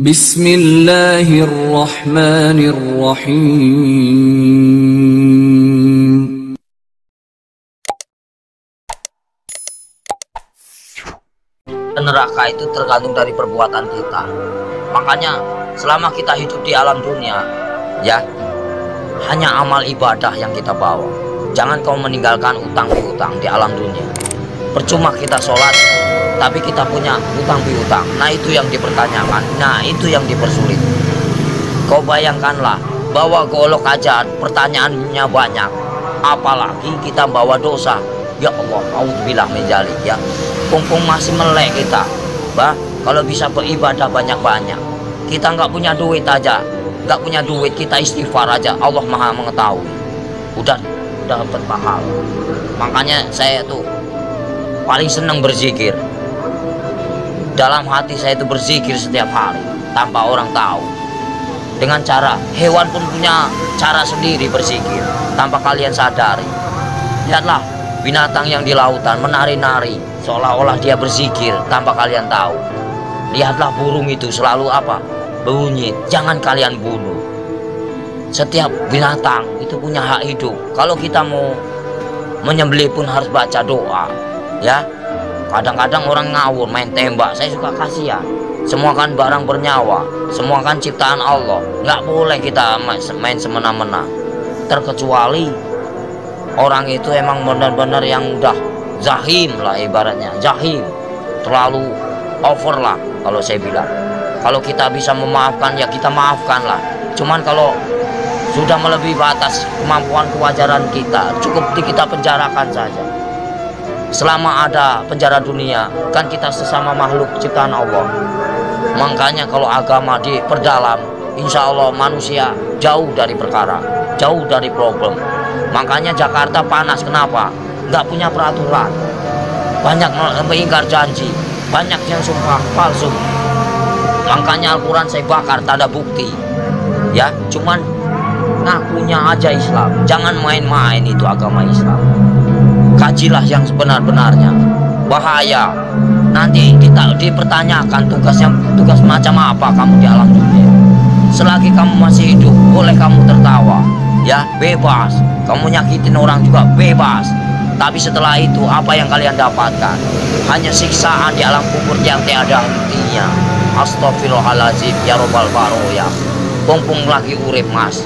Bismillahirrahmanirrahim. Neraka itu tergantung dari perbuatan kita. Makanya selama kita hidup di alam dunia, ya, hanya amal ibadah yang kita bawa. Jangan kau meninggalkan utang piutang di alam dunia. Percuma kita sholat, tapi kita punya utang piutang. Nah, itu yang dipertanyakan. Nah, itu yang dipersulit. Kau bayangkanlah bahwa golok aja pertanyaannya banyak, apalagi kita bawa dosa. Ya Allah, auzubillah min dzalik, ya. Kumpung masih melek kita, bah, kalau bisa beribadah banyak-banyak. Kita nggak punya duit aja, nggak punya duit, kita istighfar aja, Allah Maha mengetahui. Udah dapat pahala. Makanya saya tuh paling senang berzikir. Dalam hati saya itu berzikir setiap hari tanpa orang tahu. Dengan cara hewan pun punya cara sendiri berzikir tanpa kalian sadari. Lihatlah binatang yang di lautan menari-nari seolah-olah dia berzikir tanpa kalian tahu. Lihatlah burung itu selalu apa? Bunyi. Jangan kalian bunuh. Setiap binatang itu punya hak hidup. Kalau kita mau menyembelih pun harus baca doa, ya. Kadang-kadang orang ngawur main tembak, saya suka kasihan. Semua kan barang bernyawa, semua kan ciptaan Allah. Nggak boleh kita main semena-mena. Terkecuali orang itu emang benar-benar yang udah zahim lah, ibaratnya zahim, terlalu over lah kalau saya bilang. Kalau kita bisa memaafkan ya kita maafkan lah. Cuman kalau sudah melebihi batas kemampuan kewajaran kita, cukup kita penjarakan saja. Selama ada penjara dunia, kan kita sesama makhluk ciptaan Allah. Makanya kalau agama diperdalam, insya Allah manusia jauh dari perkara, jauh dari problem. Makanya Jakarta panas, kenapa? Nggak punya peraturan, banyak mengingkar janji, banyak yang sumpah palsu. Makanya Al-Quran saya bakar, tak ada bukti, ya, cuman ngakunya aja Islam. Jangan main-main itu agama Islam. Kajilah yang sebenar-benarnya. Bahaya nanti dipertanyakan tugas macam apa kamu di alam dunia. Selagi kamu masih hidup, boleh kamu tertawa, ya, bebas. Kamu nyakitin orang juga bebas. Tapi setelah itu apa yang kalian dapatkan? Hanya siksaan di alam kubur yang tiada hentinya. Astagfirullahaladzim, ya robbal baroya. Mumpung lagi urip, mas,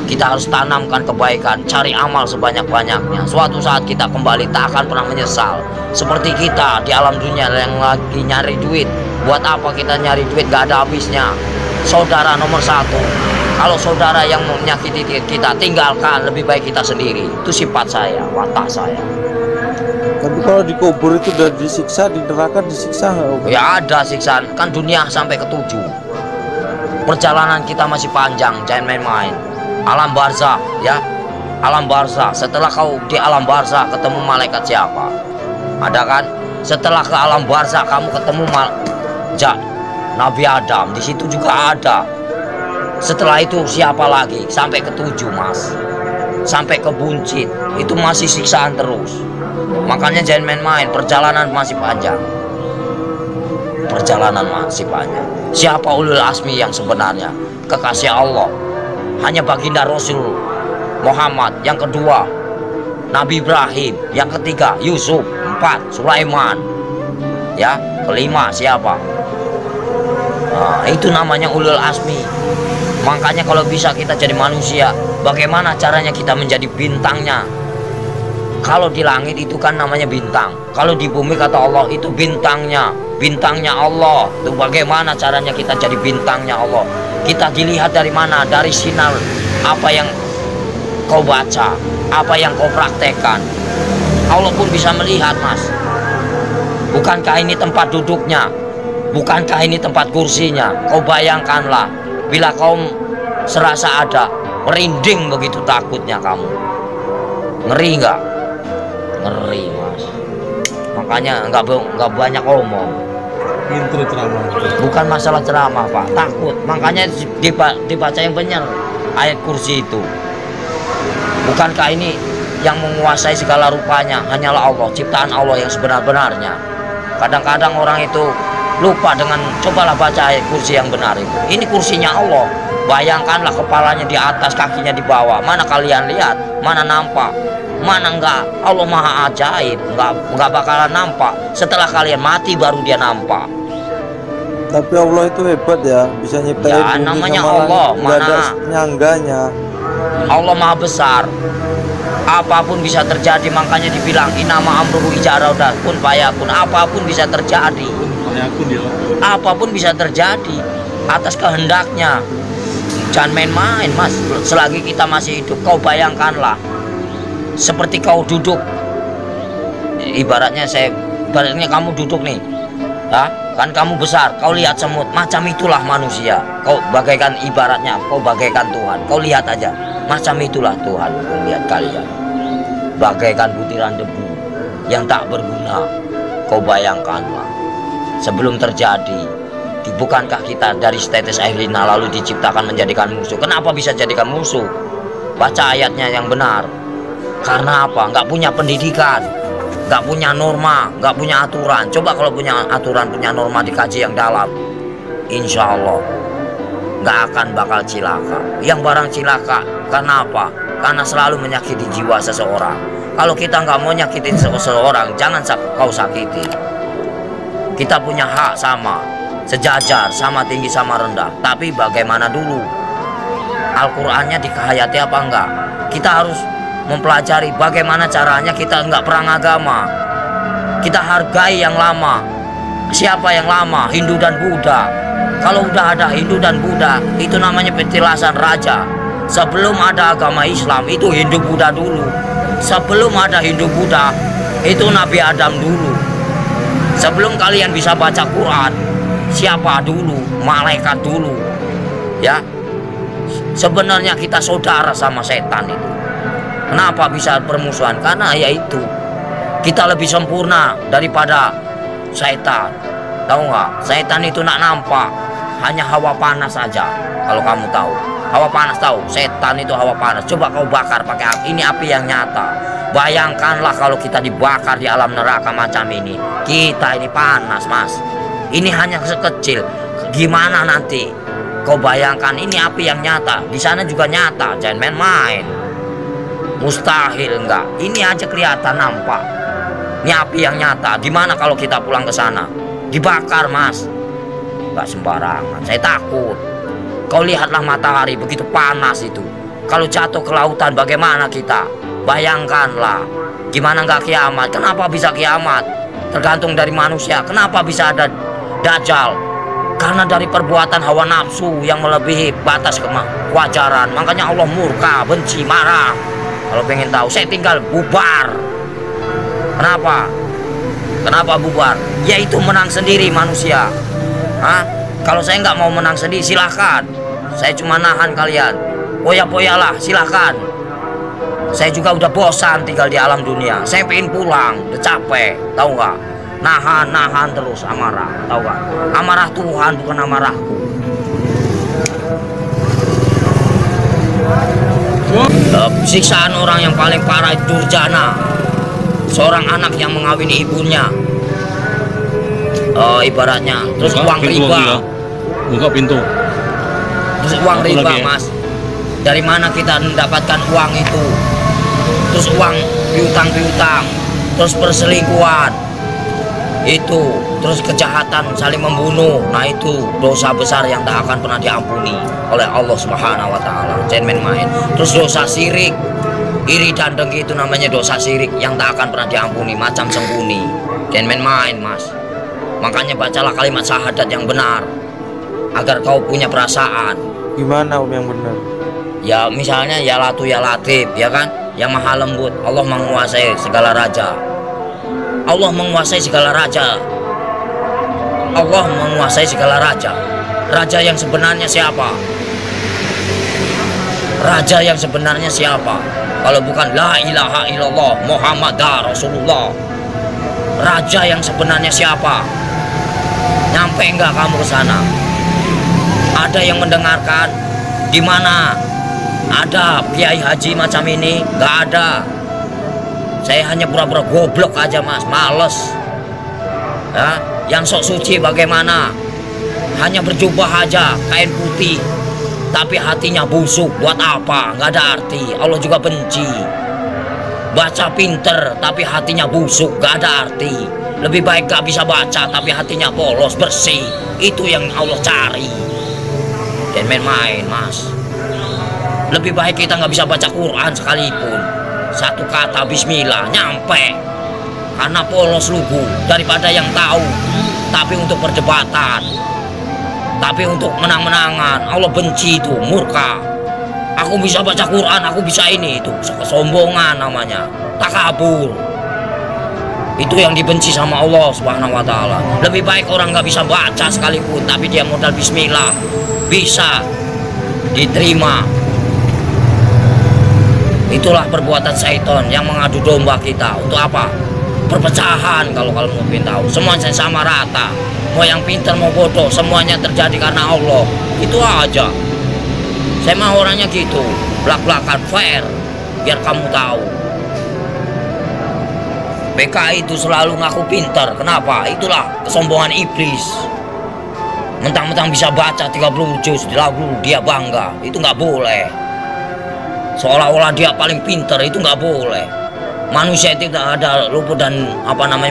kita harus tanamkan kebaikan, cari amal sebanyak-banyaknya. Suatu saat kita kembali tak akan pernah menyesal. Seperti kita di alam dunia yang lagi nyari duit. Buat apa kita nyari duit, gak ada habisnya. Saudara nomor satu. Kalau saudara yang menyakiti kita, tinggalkan, lebih baik kita sendiri. Itu sifat saya, watak saya. Tapi kalau dikubur itu udah disiksa, di neraka disiksa nggak? Ya ada siksaan, kan dunia sampai ke-7. Perjalanan kita masih panjang, jangan main-main. Alam barzah, ya, alam barzah. Setelah kau di alam barzah ketemu malaikat siapa? Ada kan? Setelah ke alam barzah kamu ketemu Nabi Adam, di situ juga ada. Setelah itu siapa lagi? Sampai ke-7, mas, sampai ke buncit, itu masih siksaan terus. Makanya jangan main-main, perjalanan masih panjang. Perjalanan masih panjang. Siapa ulul azmi yang sebenarnya? Kekasih Allah hanya baginda Rasul Muhammad. Yang kedua Nabi Ibrahim. Yang ketiga Yusuf. 4 Sulaiman. Ya, kelima siapa? Nah, itu namanya ulul azmi. Makanya kalau bisa kita jadi manusia, bagaimana caranya kita menjadi bintangnya? Kalau di langit itu kan namanya bintang. Kalau di bumi kata Allah itu bintangnya, bintangnya Allah. Itu bagaimana caranya kita jadi bintangnya Allah? Kita dilihat dari mana? Dari sinar apa yang kau baca, apa yang kau praktekkan. Allah pun bisa melihat, mas. Bukankah ini tempat duduknya? Bukankah ini tempat kursinya? Kau bayangkanlah, bila kau serasa ada, merinding begitu takutnya kamu. Ngeri nggak? Ngeri, mas. Makanya nggak banyak omong. Intro ceramah. Bukan masalah ceramah, pak, takut. Makanya dibaca yang benar ayat kursi itu. Bukankah ini yang menguasai segala rupanya hanyalah Allah, ciptaan Allah yang sebenar-benarnya. Kadang-kadang orang itu lupa dengan, cobalah baca ayat kursi yang benar itu. Ini kursinya Allah. Bayangkanlah kepalanya di atas, kakinya di bawah. Mana kalian lihat? Mana nampak? Mana enggak? Allah maha ajaib, enggak bakalan nampak. Setelah kalian mati baru dia nampak. Tapi Allah itu hebat ya, bisa nyiptain Ya, bumi namanya sama Allah, langit, nggak ada mana- penyangganya. Allah maha besar. Apapun bisa terjadi, makanya dibilang inama amruhu ijaraudah kun fayakun. Apapun bisa terjadi. Apapun bisa terjadi atas kehendaknya. Jangan main-main, Mas. Selagi kita masih hidup, kau bayangkanlah seperti kau duduk. Ibaratnya kamu duduk nih. Ya, kan kamu besar, kau lihat semut, macam itulah manusia. Kau bagaikan, ibaratnya kau bagaikan Tuhan. Kau lihat aja, macam itulah Tuhan melihat kalian. Bagaikan butiran debu yang tak berguna. Kau bayangkanlah, sebelum terjadi, bukankah kita dari setetes air lina lalu diciptakan menjadikan musuh? Kenapa bisa jadikan musuh? Baca ayatnya yang benar. Karena apa? Nggak punya pendidikan, nggak punya norma, nggak punya aturan. Coba kalau punya aturan, punya norma, dikaji yang dalam, insya Allah nggak akan bakal cilaka. Yang barang cilaka, karena apa? Karena selalu menyakiti jiwa seseorang. Kalau kita nggak mau nyakitin seseorang, jangan kau sakiti. Kita punya hak sama, sejajar, sama tinggi, sama rendah. Tapi bagaimana dulu? Al-Qur'annya dikehayati apa enggak? Kita harus mempelajari bagaimana caranya. Kita enggak perang agama, kita hargai yang lama. Siapa yang lama? Hindu dan Buddha. Kalau udah ada Hindu dan Buddha, itu namanya petilasan raja. Sebelum ada agama Islam, itu Hindu Buddha dulu. Sebelum ada Hindu Buddha, itu Nabi Adam dulu. Sebelum kalian bisa baca Quran, siapa dulu? Malaikat dulu. Ya, sebenarnya kita saudara sama setan itu. Kenapa bisa permusuhan? Karena yaitu kita lebih sempurna daripada setan. Tahu nggak? Setan itu nak nampak, hanya hawa panas saja. Kalau kamu tahu, hawa panas tahu. Setan itu hawa panas. Coba kau bakar pakai api. Ini api yang nyata. Bayangkanlah kalau kita dibakar di alam neraka macam ini. Kita ini panas, Mas. Ini hanya sekecil. Gimana nanti? Kau bayangkan, ini api yang nyata. Di sana juga nyata. Jangan main-main. Mustahil enggak. Ini aja kelihatan nampak. Ini api yang nyata. Gimana kalau kita pulang ke sana? Dibakar, Mas. Enggak sembarangan. Saya takut. Kau lihatlah matahari begitu panas itu. Kalau jatuh ke lautan bagaimana kita? Bayangkanlah. Gimana enggak kiamat? Kenapa bisa kiamat? Tergantung dari manusia. Kenapa bisa ada Dajjal? Karena dari perbuatan hawa nafsu yang melebihi batas kewajaran. Makanya Allah murka, benci, marah. Kalau pengen tahu, saya tinggal bubar. Kenapa? Kenapa bubar? Yaitu menang sendiri manusia. Hah? Kalau saya nggak mau menang sendiri, silahkan. Saya cuma nahan kalian. Poya-poyalah, silahkan. Saya juga udah bosan tinggal di alam dunia. Saya pengen pulang, udah capek. Tahu nggak? Nahan terus amarah. Tahu nggak? Amarah Tuhan bukan amarahku. Siksaan orang yang paling parah itu durjana. Seorang anak yang mengawini ibunya, ibaratnya. Terus buka uang riba. Buka pintu. Terus uang Apa riba, lagi? Mas. Dari mana kita mendapatkan uang itu? Terus uang piutang, terus perselingkuhan, itu, terus kejahatan, saling membunuh. Nah itu dosa besar yang tak akan pernah diampuni oleh Allah Subhanahu wa Ta'ala. Jangan main-main. Terus dosa syirik, iri dan dengki, itu namanya dosa syirik yang tak akan pernah diampuni, macam sembunyi. Jangan main-main, Mas. Makanya bacalah kalimat syahadat yang benar agar kau punya perasaan. Gimana yang benar? Ya misalnya ya Latu ya Latif, ya kan? Yang maha lembut. Allah menguasai segala raja. Allah menguasai segala raja. Allah menguasai segala raja. Raja yang sebenarnya siapa? Raja yang sebenarnya siapa? Kalau bukan la ilaha illallah Muhammadar Rasulullah. Raja yang sebenarnya siapa? Nyampe enggak kamu ke sana? Ada yang mendengarkan? Di mana ada kiai haji macam ini? Enggak ada. Saya hanya pura-pura goblok aja, Mas, males. Ya, Yang sok suci bagaimana? Hanya berjubah aja, kain putih, tapi hatinya busuk. Buat apa? Nggak ada arti. Allah juga benci. Baca pinter, tapi hatinya busuk, nggak ada arti. Lebih baik gak bisa baca, tapi hatinya polos, bersih. Itu yang Allah cari. Dan main-main, mas. Lebih baik kita nggak bisa baca Quran sekalipun. Satu kata Bismillah, nyampe. Karena polos lugu, daripada yang tahu tapi untuk perdebatan, tapi untuk menang-menangan. Allah benci itu, murka. Aku bisa baca Quran, aku bisa ini, itu kesombongan namanya, takabur. Itu yang dibenci sama Allah Subhanahu wa Ta'ala. Lebih baik orang nggak bisa baca sekalipun, tapi dia modal Bismillah, bisa diterima. Itulah perbuatan syaitan yang mengadu domba kita. Untuk apa? Perpecahan. Kalau kalian mau tahu, semuanya sama rata. Mau yang pintar mau bodoh, semuanya terjadi karena Allah. Itu aja. Saya mau orangnya gitu, belak-belakan, fair, biar kamu tahu. PKI itu selalu ngaku pintar. Kenapa? Itulah kesombongan iblis. Mentang-mentang bisa baca 30 juz, lalu dia bangga. Itu nggak boleh. Seolah-olah dia paling pintar, itu nggak boleh. Manusia itu tidak ada luput, dan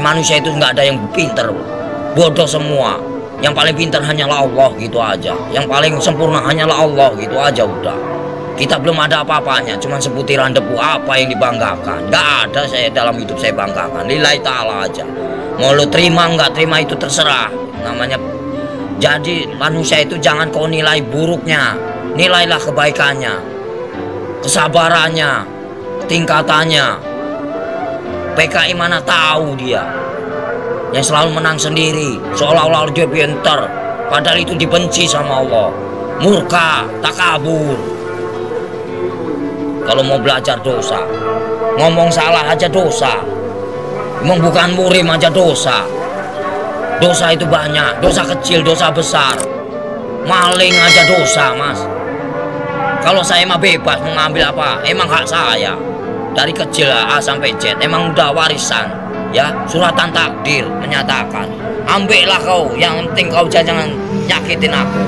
manusia itu nggak ada yang pintar, bodoh semua. Yang paling pintar hanyalah Allah, gitu aja. Yang paling sempurna hanyalah Allah, gitu aja udah. Kita belum ada apa-apanya, cuma sebutiran debu. Apa yang dibanggakan? Nggak ada saya dalam hidup saya banggakan. Lillahi ta'ala aja. Mau lo terima nggak terima itu terserah. Namanya. Jadi manusia itu jangan kau nilai buruknya, nilailah kebaikannya, kesabarannya, tingkatannya. PKI mana tahu dia yang selalu menang sendiri, seolah-olah dia pintar, padahal itu dibenci sama Allah. Murka, takabur. Kalau mau belajar dosa, ngomong salah aja dosa, emang bukan murim aja dosa. Dosa itu banyak, dosa kecil, dosa besar. Maling aja dosa, mas. Kalau saya mah bebas mengambil apa, emang hak saya. Dari kecil A sampai Z, emang udah warisan, ya. Suratan takdir menyatakan, ambillah kau, yang penting kau jangan nyakitin aku.